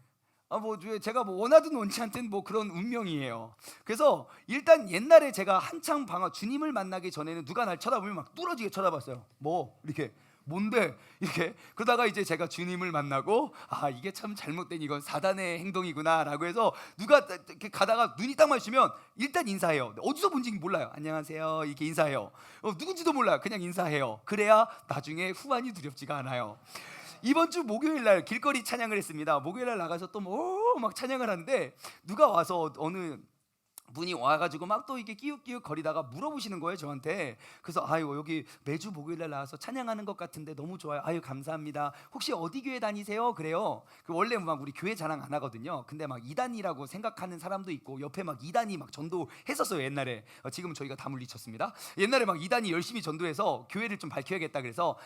제가 원하든 원치 않든 그런 운명이에요. 그래서 일단 옛날에 제가 한창 주님을 만나기 전에는 누가 날 쳐다보면 막 뚫어지게 쳐다봤어요. 이렇게 뭔데? 이렇게. 그러다가 이제 제가 주님을 만나고, 이게 참 잘못된, 이건 사단의 행동이구나 라고 해서, 누가 이렇게 가다가 눈이 딱 마주치면 일단 인사해요. 어디서 본지 몰라요. 안녕하세요 이렇게 인사해요. 누군지도 몰라요. 그냥 인사해요. 그래야 나중에 후환이 두렵지가 않아요. 이번 주 목요일 날 길거리 찬양을 했습니다. 목요일 날 나가서 또 막 찬양을 하는데, 누가 와서 어느 분이 와가지고 막 또 이렇게 끼웃끼웃 거리다가 물어보시는 거예요 저한테. 그래서 여기 매주 목요일날 나와서 찬양하는 것 같은데 너무 좋아요. 감사합니다. 혹시 어디 교회 다니세요? 그래요. 원래 막 우리 교회 자랑 안 하거든요. 근데 막 이단이라고 생각하는 사람도 있고, 옆에 막 이단이 막 전도했었어요 옛날에. 지금은 저희가 다 물리쳤습니다. 옛날에 막 이단이 열심히 전도해서 교회를 좀 밝혀야겠다 그래서,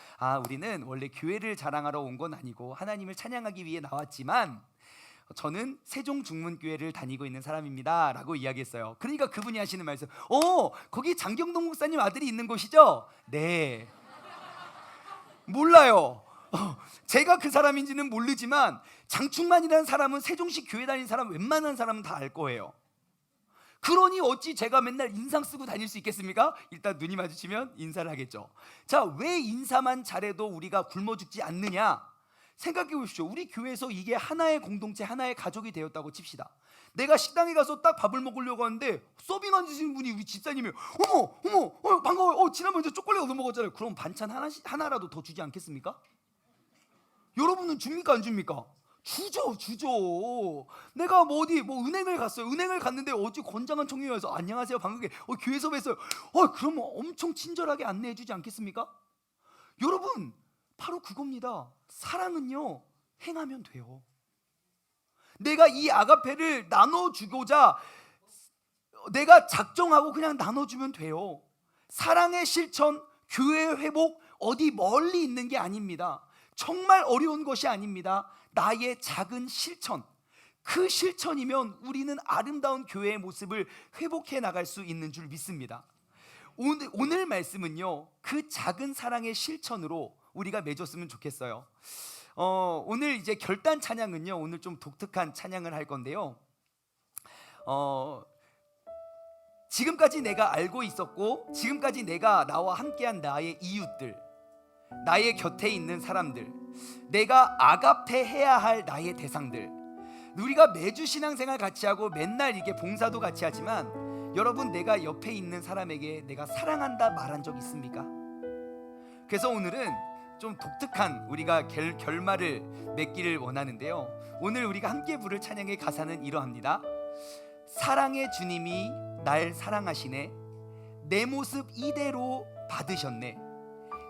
우리는 원래 교회를 자랑하러 온 건 아니고 하나님을 찬양하기 위해 나왔지만 저는 세종중문교회를 다니고 있는 사람입니다 라고 이야기했어요. 그러니까 그분이 하시는 말씀, 거기 장경동 목사님 아들이 있는 곳이죠? 네. 몰라요. 제가 그 사람인지는 모르지만 장충만이라는 사람은 세종시 교회 다니는 사람 웬만한 사람은 다 알 거예요. 그러니 어찌 제가 맨날 인상 쓰고 다닐 수 있겠습니까? 일단 눈이 마주치면 인사를 하겠죠. 자, 왜 인사만 잘해도 우리가 굶어 죽지 않느냐? 생각해 보십시오. 우리 교회에서 이게 하나의 공동체, 하나의 가족이 되었다고 칩시다. 내가 식당에 가서 딱 밥을 먹으려고 하는데 서빙 앉으시는 분이 우리 집사님이에요. 어머 반가워요. 지난번에 초콜릿 얻어 먹었잖아요. 그럼 반찬 하나라도 더 주지 않겠습니까? 여러분은 줍니까 안 줍니까? 주죠. 내가 어디 은행을 갔어요. 은행을 갔는데 어찌 건장한 청년이 와서 안녕하세요 반갑게 교회에서 뵀어요. 그러면 엄청 친절하게 안내해 주지 않겠습니까? 여러분, 바로 그겁니다. 사랑은요, 행하면 돼요. 내가 이 아가페를 나눠주고자 내가 작정하고 그냥 나눠주면 돼요. 사랑의 실천, 교회의 회복 어디 멀리 있는 게 아닙니다. 정말 어려운 것이 아닙니다. 나의 작은 실천, 그 실천이면 우리는 아름다운 교회의 모습을 회복해 나갈 수 있는 줄 믿습니다. 오늘 말씀은요, 그 작은 사랑의 실천으로 우리가 맺었으면 좋겠어요. 오늘 이제 결단 찬양은요, 오늘 좀 독특한 찬양을 할 건데요. 지금까지 내가 알고 있었고, 지금까지 내가 나와 함께한 나의 이웃들, 나의 곁에 있는 사람들, 내가 아가페 해야 할 나의 대상들, 우리가 매주 신앙생활 같이 하고 맨날 이게 봉사도 같이 하지만, 여러분, 내가 옆에 있는 사람에게 내가 사랑한다 말한 적 있습니까? 그래서 오늘은 좀 독특한 우리가 결말을 맺기를 원하는데요, 오늘 우리가 함께 부를 찬양의 가사는 이러합니다. 사랑의 주님이 날 사랑하시네, 내 모습 이대로 받으셨네.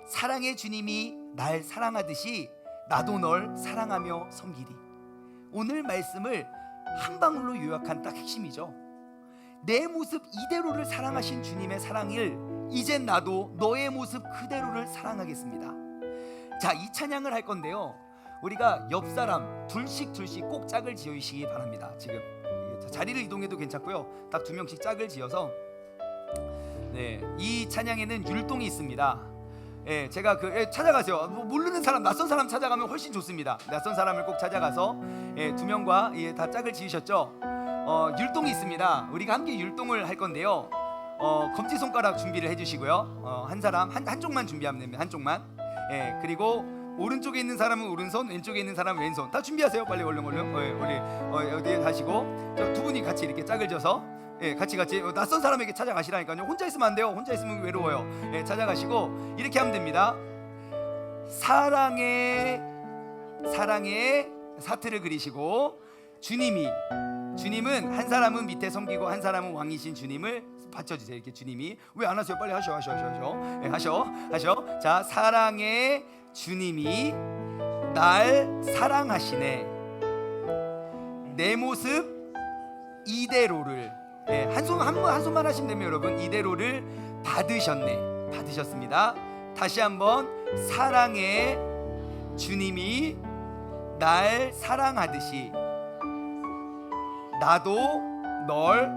사랑의 주님이 날 사랑하듯이 나도 널 사랑하며 섬기리. 오늘 말씀을 한 방울로 요약한 딱 핵심이죠. 내 모습 이대로를 사랑하신 주님의 사랑을 이젠 나도 너의 모습 그대로를 사랑하겠습니다. 자, 이 찬양을 할 건데요, 우리가 옆 사람 둘씩 꼭 짝을 지으시기 바랍니다. 지금 자리를 이동해도 괜찮고요, 딱 2명씩 짝을 지어서, 이 찬양에는 율동이 있습니다. 제가 찾아가세요. 모르는 사람, 낯선 사람 찾아가면 훨씬 좋습니다. 낯선 사람을 꼭 찾아가서 2명과 다 짝을 지으셨죠? 율동이 있습니다. 우리가 함께 율동을 할 건데요, 검지손가락 준비를 해주시고요, 한 사람 한쪽만 준비하면 됩니다. 한쪽만. 그리고 오른쪽에 있는 사람은 오른손, 왼쪽에 있는 사람은 왼손. 다 준비하세요. 빨리 얼른. 우리 어디에 가시고, 두 분이 같이 이렇게 짝을 져서 같이 낯선 사람에게 찾아가시라니까요. 혼자 있으면 안 돼요. 혼자 있으면 외로워요. 찾아가시고 이렇게 하면 됩니다. 사랑의 사트를 그리시고, 주님은 한 사람은 밑에 섬기고 한 사람은 왕이신 주님을 받쳐주세요. 이렇게 주님이. 왜 안 하세요? 빨리 하셔. 자, 사랑의 주님이 날 사랑하시네, 내 모습 이대로를, 한 손만 하시면 됩니다. 여러분, 이대로를 받으셨습니다. 다시 한번, 사랑의 주님이 날 사랑하듯이 나도 널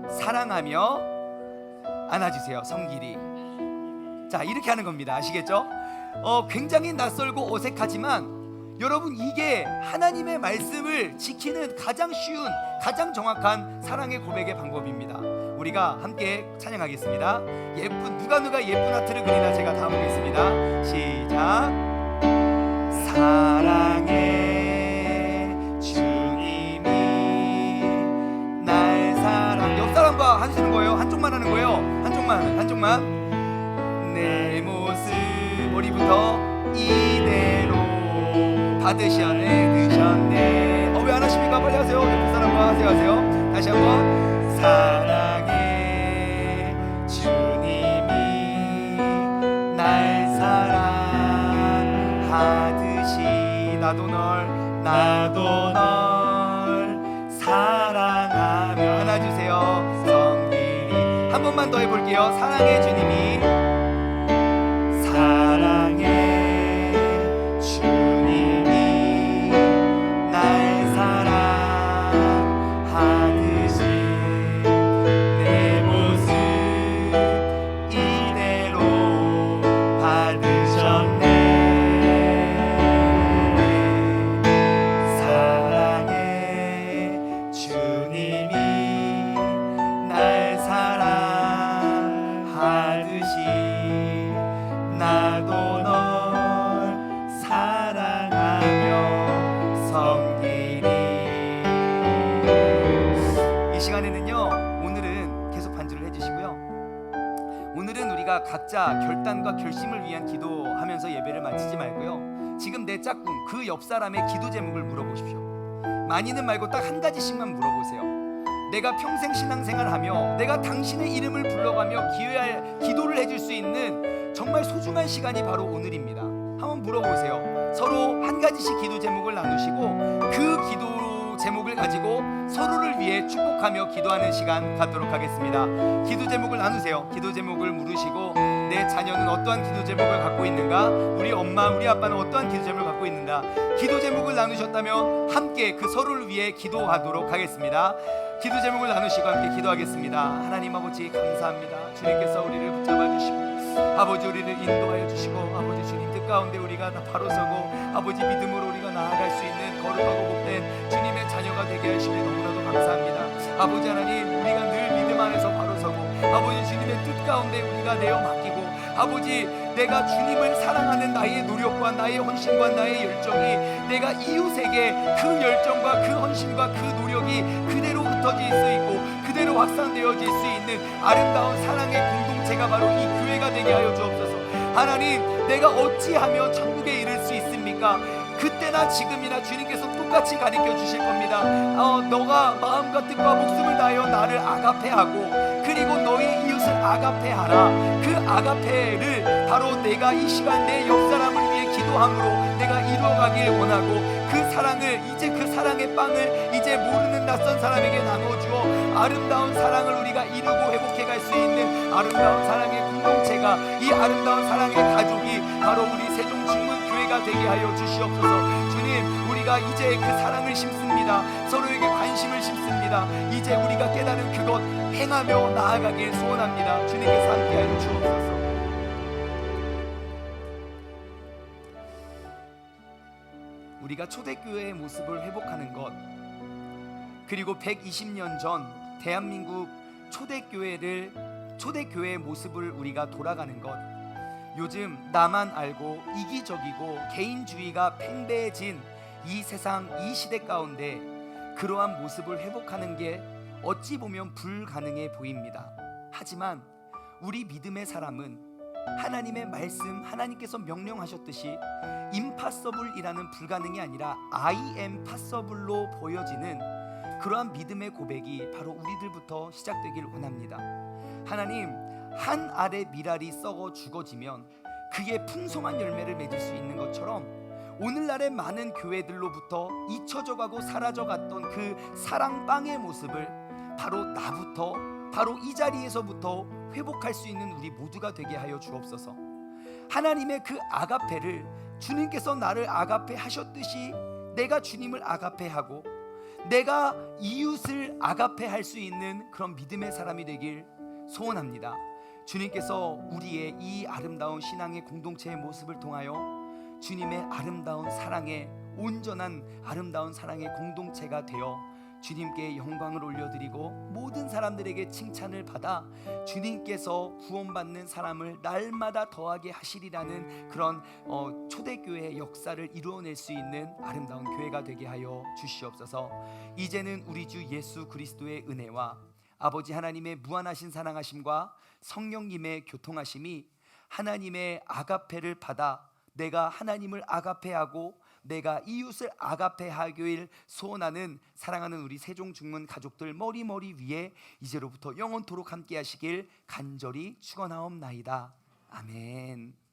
사랑하며 안아주세요. 섬기리. 자, 이렇게 하는 겁니다. 아시겠죠? 굉장히 낯설고 어색하지만 여러분, 이게 하나님의 말씀을 지키는 가장 쉬운, 가장 정확한 사랑의 고백의 방법입니다. 우리가 함께 찬양하겠습니다. 누가 예쁜 하트를 그리나 제가 다 보겠습니다. 시작. 사랑의 주님이 날 사랑. 옆 사람과 하시는 거예요? 한쪽만 하는 거예요? 한쪽만. 내 모습 머리부터 이대로 받으셨네. 왜 안 하십니까? 빨리 하세요. 옆에 사람과 하세요. 다시 한번. 사랑의 주님이 날 사랑하듯이 나도 널 사랑하며 안아주세요. 성길이. 한 번만 더 해볼게요. 사랑의 주님이 날 사랑하듯이 내 모습 이대로 받으셨네. 사랑의 주님이 날 사랑하듯이 나도 널 사랑하며 섬기리. 이 시간에는요, 오늘은 계속 반주를 해주시고요, 오늘은 우리가 각자 결단과 결심을 위한 기도하면서 예배를 마치지 말고요, 지금 내 짝꿍 그 옆 사람의 기도 제목을 물어보십시오. 많이는 말고 딱 한 가지씩만 물어보세요. 내가 평생 신앙생활하며 내가 당신의 이름을 불러가며 기도를 해줄 수 있는 정말 소중한 시간이 바로 오늘입니다. 한번 물어보세요. 서로 한 가지씩 기도 제목을 나누시고 그 기도 제목을 가지고 서로를 위해 축복하며 기도하는 시간 갖도록 하겠습니다. 기도 제목을 나누세요. 기도 제목을 물으시고, 내 자녀는 어떠한 기도 제목을 갖고 있는가, 우리 엄마 우리 아빠는 어떠한 기도 제목을 갖고 있는가, 기도 제목을 나누셨다면 함께 그 서로를 위해 기도하도록 하겠습니다. 기도 제목을 나누시고 함께 기도하겠습니다. 하나님 아버지, 감사합니다. 주님께서 우리를 붙잡아 주시고, 아버지 우리를 인도하여 주시고, 아버지 주님 가운데 우리가 다 바로 서고 아버지 믿음으로 우리가 나아갈 수 있는 거룩하고 복된 주님의 자녀가 되게 하시면 너무나도 감사합니다. 아버지 하나님, 우리가 늘 믿음 안에서 바로 서고 아버지 주님의 뜻 가운데 우리가 내어 맡기고 아버지 내가 주님을 사랑하는 나의 노력과 나의 헌신과 나의 열정이 내가 이웃에게 그 열정과 그 헌신과 그 노력이 그대로 흩어질 수 있고 그대로 확산되어질 수 있는 아름다운 사랑의 공동체가 바로 이 교회가 되게 하여 주옵소서. 하나님, 내가 어찌하면 천국에 이를 수 있습니까? 그때나 지금이나 주님께서 똑같이 가르쳐 주실 겁니다. 너가 마음과 뜻과 목숨을 다하여 나를 아가페하고 그리고 너희 이웃을 아가페하라. 그 아가페를 바로 내가 이 시간 내 옆사람을 위해 기도함으로 내가 이루어가길 원하고 그 사랑을 이제 그 사랑의 빵을 이제 모르는 낯선 사람에게 나눠주어 아름다운 사랑을 우리가 이루고 회복해갈 수 있는 아름다운 사랑의 공동체가 이 아름다운 사랑의 가족이 바로 우리 세종중문교회가 되게 하여 주시옵소서. 주님, 우리가 이제 그 사랑을 심습니다. 서로에게 관심을 심습니다. 이제 우리가 깨달은 그것 행하며 나아가길 소원합니다. 주님께서 함께하여 주옵소서. 우리가 초대교회의 모습을 회복하는 것, 그리고 120년 전 대한민국 초대교회의 모습을 우리가 돌아가는 것, 요즘 나만 알고 이기적이고 개인주의가 팽배해진 이 세상 이 시대 가운데 그러한 모습을 회복하는 게 어찌 보면 불가능해 보입니다. 하지만 우리 믿음의 사람은 하나님의 말씀, 하나님께서 명령하셨듯이 impossible이라는 불가능이 아니라 I am possible로 보여지는 그러한 믿음의 고백이 바로 우리들부터 시작되길 원합니다. 하나님, 한 알의 밀알이 썩어 죽어지면 그의 풍성한 열매를 맺을 수 있는 것처럼 오늘날의 많은 교회들로부터 잊혀져 가고 사라져 갔던 그 사랑빵의 모습을 바로 나부터, 바로 이 자리에서부터 회복할 수 있는 우리 모두가 되게 하여 주옵소서. 하나님의 그 아가페를, 주님께서 나를 아가페 하셨듯이 내가 주님을 아가페하고 내가 이웃을 아가페 할 수 있는 그런 믿음의 사람이 되길 소원합니다. 주님께서 우리의 이 아름다운 신앙의 공동체의 모습을 통하여 주님의 아름다운 사랑의 온전한 아름다운 사랑의 공동체가 되어 주님께 영광을 올려드리고 모든 사람들에게 칭찬을 받아 주님께서 구원받는 사람을 날마다 더하게 하시리라는 그런 초대교회의 역사를 이루어낼 수 있는 아름다운 교회가 되게 하여 주시옵소서. 이제는 우리 주 예수 그리스도의 은혜와 아버지 하나님의 무한하신 사랑하심과 성령님의 교통하심이 하나님의 아가페를 받아 내가 하나님을 아가페하고 내가 이웃을 아가페하길 소원하는 사랑하는 우리 세종중문 가족들 머리 위에 이제로부터 영원토록 함께 하시길 간절히 축원하옵나이다. 아멘.